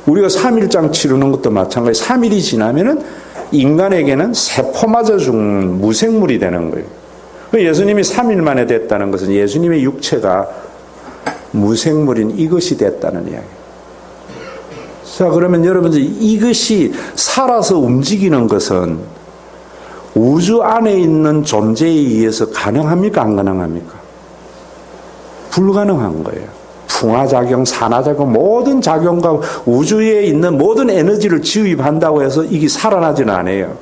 우리가 3일장 치르는 것도 마찬가지. 3일이 지나면은 인간에게는 세포마저 죽는 무생물이 되는 거예요. 예수님이 3일 만에 됐다는 것은 예수님의 육체가 무생물인 이것이 됐다는 이야기예요. 자, 그러면 여러분들, 이것이 살아서 움직이는 것은 우주 안에 있는 존재에 의해서 가능합니까? 안 가능합니까? 불가능한 거예요. 풍화작용, 산화작용, 모든 작용과 우주에 있는 모든 에너지를 지휘한다고 해서 이게 살아나지는 않아요.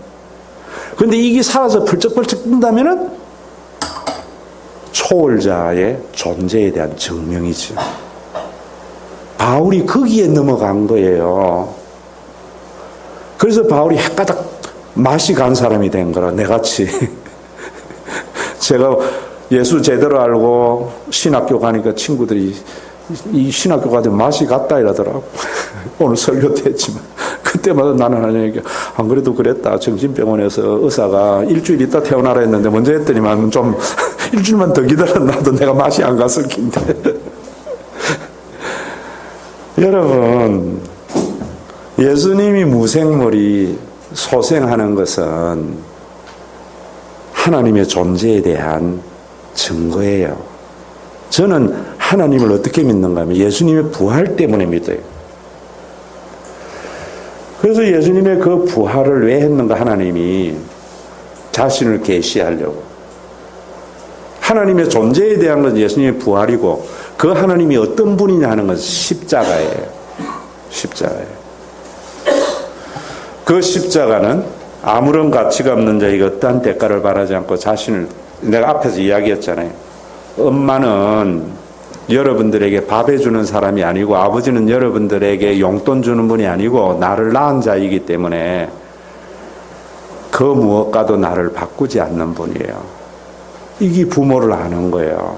근데 이게 살아서 펄쩍펄쩍 뜬다면은 초월자의 존재에 대한 증명이죠. 바울이 거기에 넘어간 거예요. 그래서 바울이 헷가닥 맛이 간 사람이 된 거라, 내같이. 제가 예수 제대로 알고 신학교 가니까 친구들이 이 신학교 가도 맛이 갔다 이러더라고. 오늘 설교 때 했지만. 그때마다 나는 하는 얘기, 안 그래도 그랬다. 정신병원에서 의사가 일주일 있다 태어나라 했는데 먼저 했더니만 좀 일주일만 더 기다렸나도 내가 맛이 안 갔을 텐데. 여러분, 예수님이 무생물이 소생하는 것은 하나님의 존재에 대한 증거예요. 저는 하나님을 어떻게 믿는가 하면 예수님의 부활 때문에 믿어요. 그래서 예수님의 그 부활을 왜 했는가, 하나님이 자신을 계시하려고. 하나님의 존재에 대한 것은 예수님의 부활이고, 그 하나님이 어떤 분이냐 하는 것은 십자가예요. 십자가예요. 그 십자가는 아무런 가치가 없는 자에게 어떠한 대가를 바라지 않고 자신을, 내가 앞에서 이야기했잖아요. 엄마는 여러분들에게 밥 해주는 사람이 아니고, 아버지는 여러분들에게 용돈 주는 분이 아니고 나를 낳은 자이기 때문에 그 무엇과도 나를 바꾸지 않는 분이에요. 이게 부모를 아는 거예요.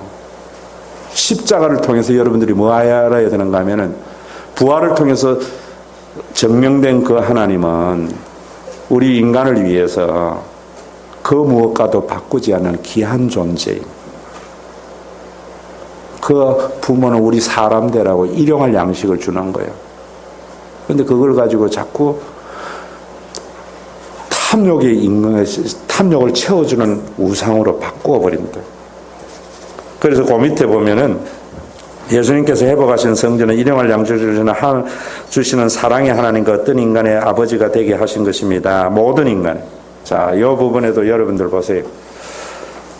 십자가를 통해서 여러분들이 뭐 알아야 되는가 하면은, 부활을 통해서 증명된 그 하나님은 우리 인간을 위해서 그 무엇과도 바꾸지 않는 귀한 존재입니다. 그 부모는 우리 사람들하고 일용할 양식을 주는 거예요. 그런데 그걸 가지고 자꾸 탐욕을 채워주는 우상으로 바꾸어 버립니다. 그래서 그 밑에 보면은 예수님께서 회복하신 성전은 일용할 양식을 주시는 사랑의 하나님과 어떤 인간의 아버지가 되게 하신 것입니다. 모든 인간. 자, 이 부분에도 여러분들 보세요.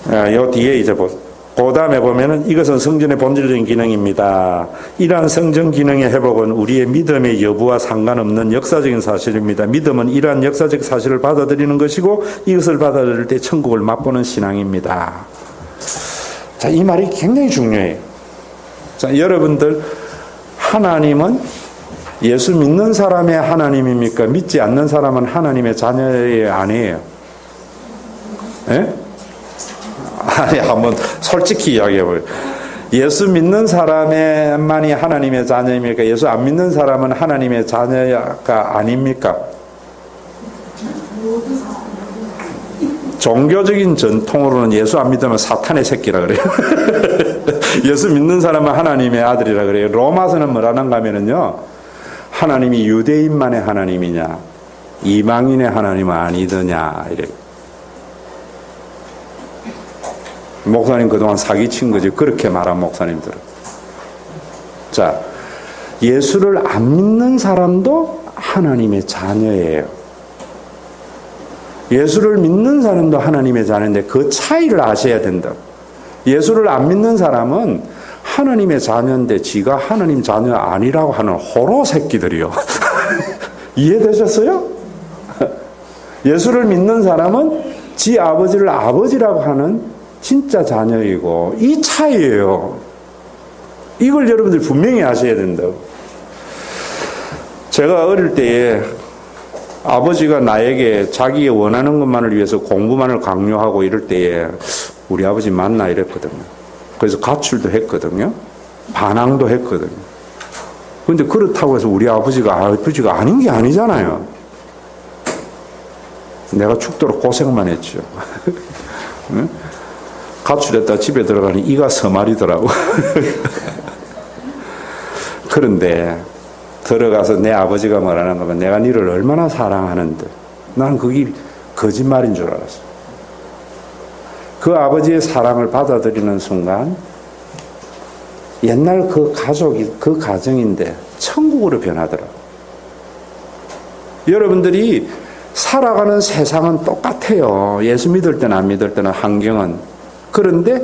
이 뒤에 이제 보세요. 그 다음에 보면은 이것은 성전의 본질적인 기능입니다. 이러한 성전 기능의 회복은 우리의 믿음의 여부와 상관없는 역사적인 사실입니다. 믿음은 이러한 역사적 사실을 받아들이는 것이고, 이것을 받아들일 때 천국을 맛보는 신앙입니다. 자, 이 말이 굉장히 중요해요. 자, 여러분들, 하나님은 예수 믿는 사람의 하나님입니까? 믿지 않는 사람은 하나님의 자녀의 아니에요. 예? 아니, 한번 솔직히 이야기해봐요. 예수 믿는 사람만이 하나님의 자녀입니까? 예수 안 믿는 사람은 하나님의 자녀가 아닙니까? 종교적인 전통으로는 예수 안 믿으면 사탄의 새끼라 그래요. 예수 믿는 사람은 하나님의 아들이라 그래요. 로마서는 뭐라는가 하면은요, 하나님이 유대인만의 하나님이냐, 이방인의 하나님은 아니더냐, 이래요. 목사님 그동안 사기친 거지. 그렇게 말한 목사님들은. 자, 예수를 안 믿는 사람도 하나님의 자녀예요. 예수를 믿는 사람도 하나님의 자녀인데 그 차이를 아셔야 된다. 예수를 안 믿는 사람은 하나님의 자녀인데 지가 하나님 자녀 아니라고 하는 호로 새끼들이요. 이해되셨어요? 예수를 믿는 사람은 지 아버지를 아버지라고 하는 진짜 자녀이고, 이 차이예요. 이걸 여러분들 분명히 아셔야 된다고. 제가 어릴 때에 아버지가 나에게 자기의 원하는 것만을 위해서 공부만을 강요하고 이럴 때에 우리 아버지 맞나 이랬거든요. 그래서 가출도 했거든요. 반항도 했거든요. 그런데 그렇다고 해서 우리 아버지가 아닌 게 아니잖아요. 내가 죽도록 고생만 했죠. 응? 가출했다 집에 들어가니 이가 서말이더라고. 그런데 들어가서 내 아버지가 뭐라는 거면, 내가 너를 얼마나 사랑하는데, 난 그게 거짓말인 줄 알았어. 그 아버지의 사랑을 받아들이는 순간 옛날 그 가족이, 그 가정인데 천국으로 변하더라고. 여러분들이 살아가는 세상은 똑같아요. 예수 믿을 때나 안 믿을 때나 환경은. 그런데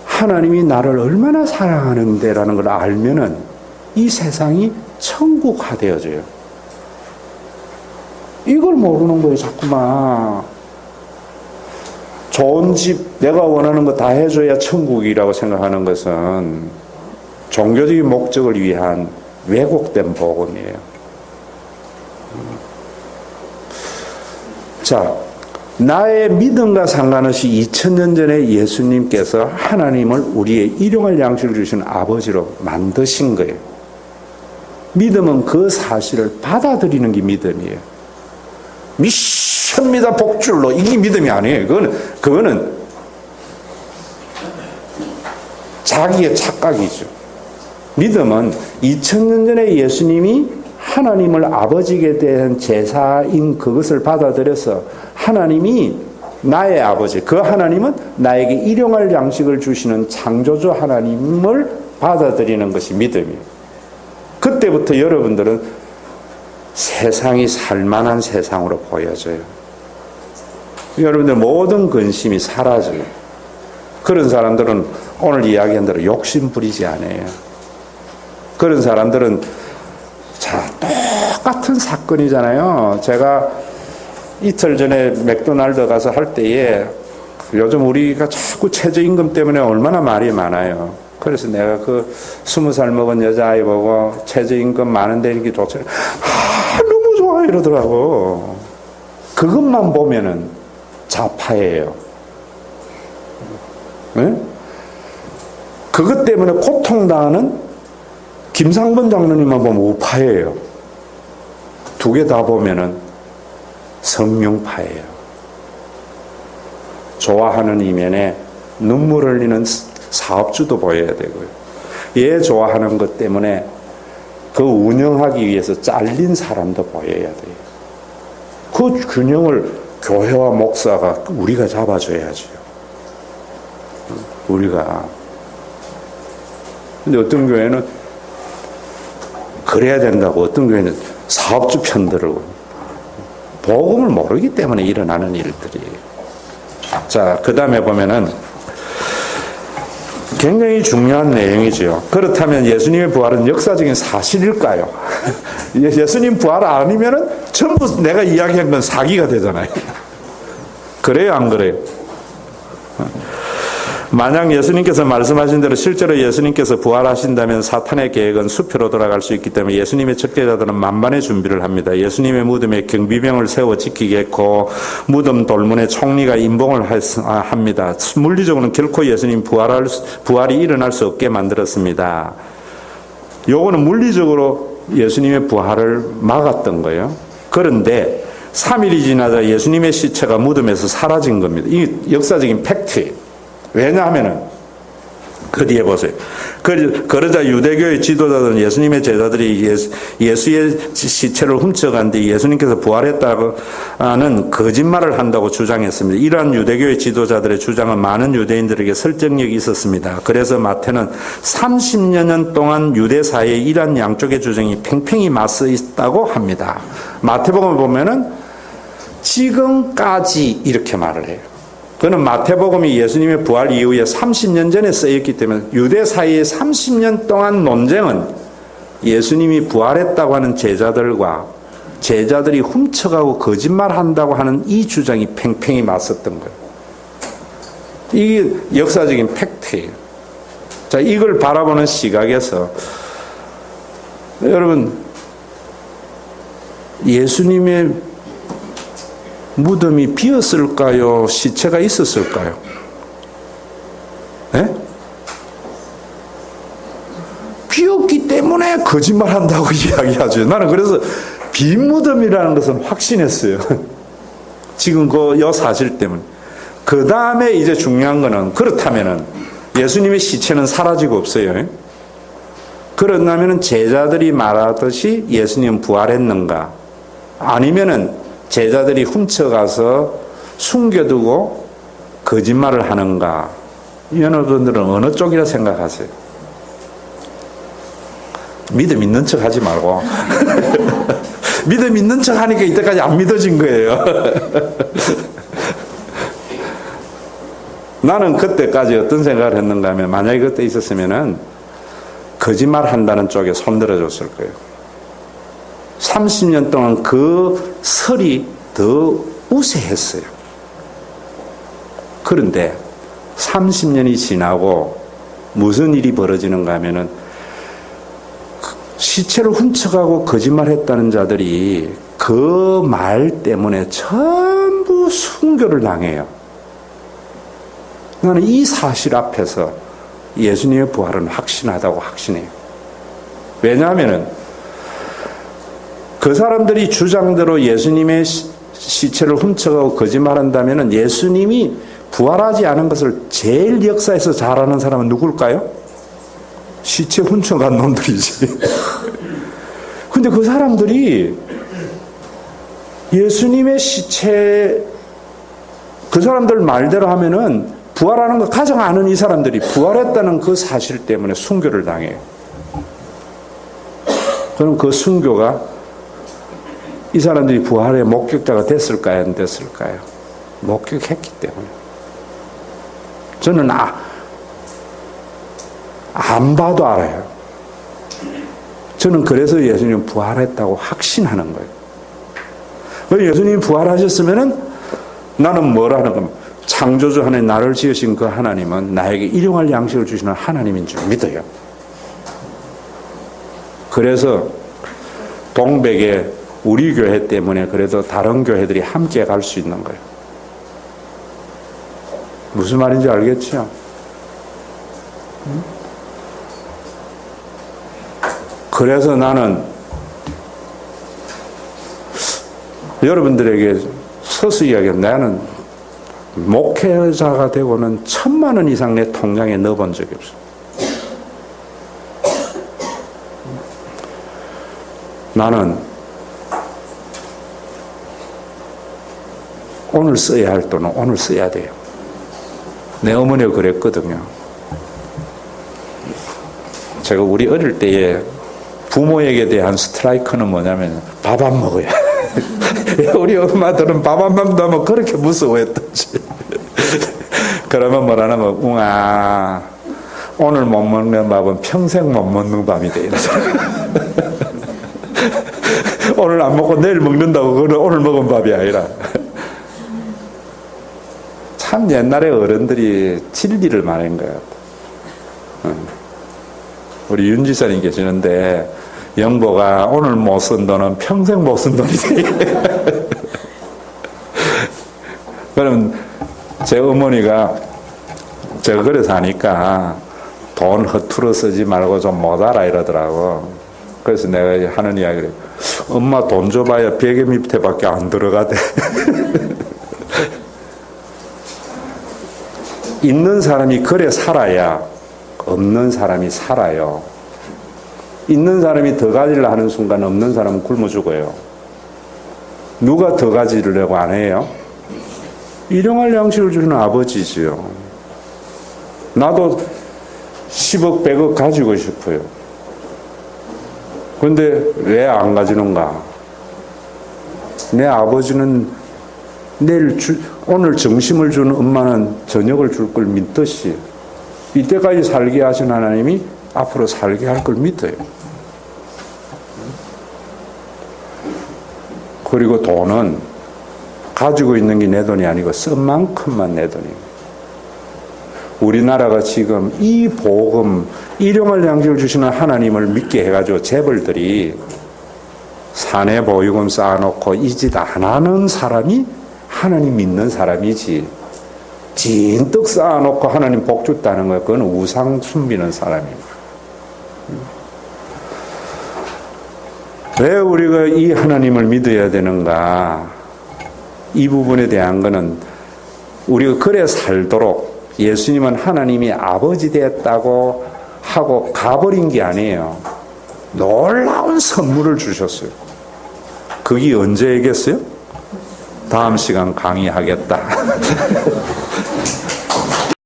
하나님이 나를 얼마나 사랑하는데라는 걸 알면은 이 세상이 천국화되어져요. 이걸 모르는 거예요, 자꾸만. 좋은 집, 내가 원하는 거 다 해줘야 천국이라고 생각하는 것은 종교적인 목적을 위한 왜곡된 복음이에요. 자, 나의 믿음과 상관없이 2000년 전에 예수님께서 하나님을 우리의 일용할 양식을 주시는 아버지로 만드신 거예요. 믿음은 그 사실을 받아들이는 게 믿음이에요. 미션입니다 복줄로, 이게 믿음이 아니에요. 그거는 자기의 착각이죠. 믿음은 2000년 전에 예수님이 하나님을 아버지에 대한 제사인 그것을 받아들여서 하나님이 나의 아버지, 그 하나님은 나에게 일용할 양식을 주시는 창조주 하나님을 받아들이는 것이 믿음이에요. 그때부터 여러분들은 세상이 살만한 세상으로 보여져요. 여러분들 모든 근심이 사라져요. 그런 사람들은 오늘 이야기한 대로 욕심 부리지 않아요. 그런 사람들은 자, 똑같은 사건이잖아요. 제가 이틀 전에 맥도날드 가서 할 때에 요즘 우리가 자꾸 최저임금 때문에 얼마나 말이 많아요. 그래서 내가 그 20살 먹은 여자아이 보고 최저임금 많은데 이렇게 좋죠. 너무 좋아 이러더라고. 그것만 보면은 좌파예요. 네? 그것 때문에 고통당하는 김상번 장로님만 보면 우파예요. 두 개 다 보면은 성령파예요. 좋아하는 이면에 눈물 흘리는 사업주도 보여야 되고요. 얘 좋아하는 것 때문에 그 운영하기 위해서 잘린 사람도 보여야 돼요. 그 균형을 교회와 목사가 우리가 잡아줘야죠. 우리가. 근데 어떤 교회는 그래야 된다고, 어떤 교회는 사업주 편들고 복음을 모르기 때문에 일어나는 일들이에요. 자, 그 다음에 보면은 굉장히 중요한 내용이죠. 그렇다면 예수님의 부활은 역사적인 사실일까요? 예수님 부활 아니면은 전부 내가 이야기한 건 사기가 되잖아요. 그래요, 안 그래요? 만약 예수님께서 말씀하신 대로 실제로 예수님께서 부활하신다면 사탄의 계획은 수표로 돌아갈 수 있기 때문에 예수님의 적개자들은 만반의 준비를 합니다. 예수님의 무덤에 경비병을 세워 지키겠고 무덤 돌문에 총리가 임봉을 합니다. 물리적으로는 결코 예수님 부활이 일어날 수 없게 만들었습니다. 요거는 물리적으로 예수님의 부활을 막았던 거예요. 그런데 3일이 지나자 예수님의 시체가 무덤에서 사라진 겁니다. 이 역사적인 팩트예요. 왜냐하면은 그 뒤에 보세요. 그러자 유대교의 지도자들은 예수님의 제자들이 예수의 시체를 훔쳐간 뒤 예수님께서 부활했다는 거짓말을 한다고 주장했습니다. 이러한 유대교의 지도자들의 주장은 많은 유대인들에게 설득력이 있었습니다. 그래서 마태는 30여 년 동안 유대 사회에 이러한 양쪽의 주장이 팽팽히 맞서 있다고 합니다. 마태복음을 보면은 지금까지 이렇게 말을 해요. 그는 마태복음이 예수님의 부활 이후에 30년 전에 쓰였기 때문에 유대 사이의 30년 동안 논쟁은 예수님이 부활했다고 하는 제자들과 제자들이 훔쳐가고 거짓말한다고 하는 이 주장이 팽팽히 맞섰던 거예요. 이게 역사적인 팩트예요. 자, 이걸 바라보는 시각에서 여러분 예수님의 무덤이 비었을까요? 시체가 있었을까요? 네? 비었기 때문에 거짓말한다고 이야기하죠. 나는 그래서 빈 무덤이라는 것은 확신했어요. 지금 이 사실 때문에. 그 다음에 이제 중요한 거는 그렇다면은 예수님의 시체는 사라지고 없어요. 그렇다면은 제자들이 말하듯이 예수님 부활했는가? 아니면은 제자들이 훔쳐가서 숨겨두고 거짓말을 하는가? 여러분들은 어느 쪽이라 생각하세요? 믿음 있는 척 하지 말고 믿음 있는 척 하니까 이때까지 안 믿어진 거예요. 나는 그때까지 어떤 생각을 했는가 하면 만약에 그때 있었으면은 거짓말 한다는 쪽에 손들어줬을 거예요. 30년 동안 그 설이 더 우세했어요. 그런데 30년이 지나고 무슨 일이 벌어지는가 하면은 시체를 훔쳐가고 거짓말했다는 자들이 그 말 때문에 전부 순교를 당해요. 나는 이 사실 앞에서 예수님의 부활은 확신하다고 확신해요. 왜냐하면 그 사람들이 주장대로 예수님의 시체를 훔쳐가고 거짓말한다면 예수님이 부활하지 않은 것을 제일 역사에서 잘 아는 사람은 누굴까요? 시체 훔쳐간 놈들이지. 근데 그 사람들이 예수님의 시체, 그 사람들 말대로 하면은 부활하는 거 가장 아는 이 사람들이 부활했다는 그 사실 때문에 순교를 당해요. 그럼 그 순교가 이 사람들이 부활의 목격자가 됐을까요? 안 됐을까요? 목격했기 때문에. 저는 안 봐도 알아요. 저는 그래서 예수님 부활했다고 확신하는 거예요. 예수님이 부활하셨으면은 나는 뭐라는 겁니까? 창조주 하나님, 나를 지으신 그 하나님은 나에게 일용할 양식을 주시는 하나님인 줄 믿어요. 그래서 동백에 우리 교회 때문에 그래도 다른 교회들이 함께 갈 수 있는 거예요. 무슨 말인지 알겠죠? 그래서 나는 여러분들에게 서서 이야기하면 나는 목회자가 되고는 1,000만 원 이상 내 통장에 넣어본 적이 없어. 나는 오늘 써야 할 돈은 오늘 써야 돼요. 내 어머니가 그랬거든요. 제가 우리 어릴 때에 부모에게 대한 스트라이크는 뭐냐면 밥 안 먹어야. 우리 엄마들은 밥 안 먹는다면 그렇게 무서워했던지. 그러면 뭐라냐면 웅아 오늘 못 먹는 밥은 평생 못 먹는 밥이 돼. 오늘 안 먹고 내일 먹는다고 그거는 오늘 먹은 밥이 아니라. 참 옛날에 어른들이 진리를 말한 거야. 우리 윤 지사님 계시는데 영보가 오늘 못 쓴 돈은 평생 못 쓴 돈이 돼. 그럼 제 어머니가 제가 그래서 하니까 돈 허투루 쓰지 말고 좀 모자라 이러더라고. 그래서 내가 하는 이야기를 엄마 돈 줘봐야 베개 밑에밖에 안 들어가대. 있는 사람이 그래 살아야 없는 사람이 살아요. 있는 사람이 더 가지려 하는 순간 없는 사람은 굶어 죽어요. 누가 더 가지려고 안 해요? 일용할 양식을 주는 아버지지요. 나도 10억, 100억 가지고 싶어요. 그런데 왜 안 가지는가? 내 아버지는 오늘 점심을 주는 엄마는 저녁을 줄 걸 믿듯이 이때까지 살게 하신 하나님이 앞으로 살게 할 걸 믿어요. 그리고 돈은 가지고 있는 게 내 돈이 아니고 쓴 만큼만 내 돈입니다. 우리나라가 지금 이 복음, 일용할 양식을 주시는 하나님을 믿게 해가지고 재벌들이 사내 보유금 쌓아놓고 이 짓 안 하는 사람이 하나님 믿는 사람이지. 진떡 쌓아놓고 하나님 복 줬다는 거예요. 그건 우상 숨기는 사람입니다. 왜 우리가 이 하나님을 믿어야 되는가? 이 부분에 대한 거는 우리가 그래 살도록 예수님은 하나님이 아버지 되었다고 하고 가버린 게 아니에요. 놀라운 선물을 주셨어요. 그게 언제겠어요? 다음 시간 강의하겠다.